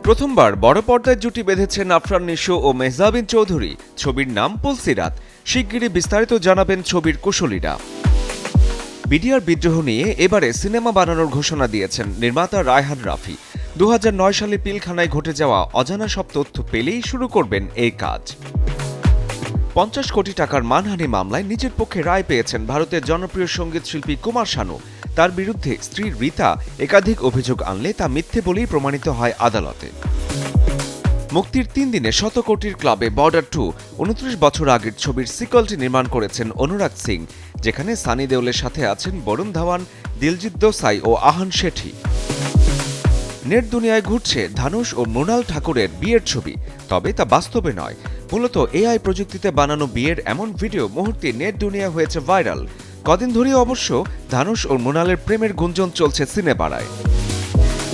প্রথমবার বড় পর্দায় জুটি বেঁধেছেন আফরান নিশো ও মেহজাবিন চৌধুরী। ছবির নাম পুলসিরাত। শিগগিরই বিস্তারিত জানাবেন ছবির কুশলীরা। বিডিআর বিদ্রোহ নিয়ে এবারে সিনেমা বানানোর ঘোষণা দিয়েছেন নির্মাতা রায়হান রাফি। 2009 সালে পিলখানায় ঘটে যাওয়া অজানা সব তথ্য পেলেই শুরু করবেন এই কাজ। 50 কোটি টাকার মানহানি মামলায় নিজের পক্ষে রায় পেয়েছেন ভারতের জনপ্রিয় সঙ্গীত শিল্পী কুমার শানু। তার বিরুদ্ধে স্ত্রী রীতা একাধিক অভিযোগ আনলে তা মিথ্যে বলেই প্রমাণিত হয় আদালতে। মুক্তির 3 দিনে 100 কোটির ক্লাবে বর্ডার 2 29 বছর আগের ছবির সিকলটি নির্মাণ করেছেন অনুরাগ সিং, যেখানে সানি দেওলের সাথে আছেন বরুণ ধাওয়ান, দিলজিৎ দোসাই ও আহান শেঠি। নেট দুনিয়ায় ঘুরছে ধানুশ ও মৃণাল ঠাকুরের বিয়ের ছবি, তবে তা বাস্তবে নয়। মূলত এআই প্রযুক্তিতে বানানো বিয়ের এমন ভিডিও মুহূর্তে নেট দুনিয়া হয়েছে ভাইরাল। কদিন ধরেই অবশ্য ধানুশ ও মৃণালের প্রেমের গুঞ্জন চলছে সিনেপাড়ায়।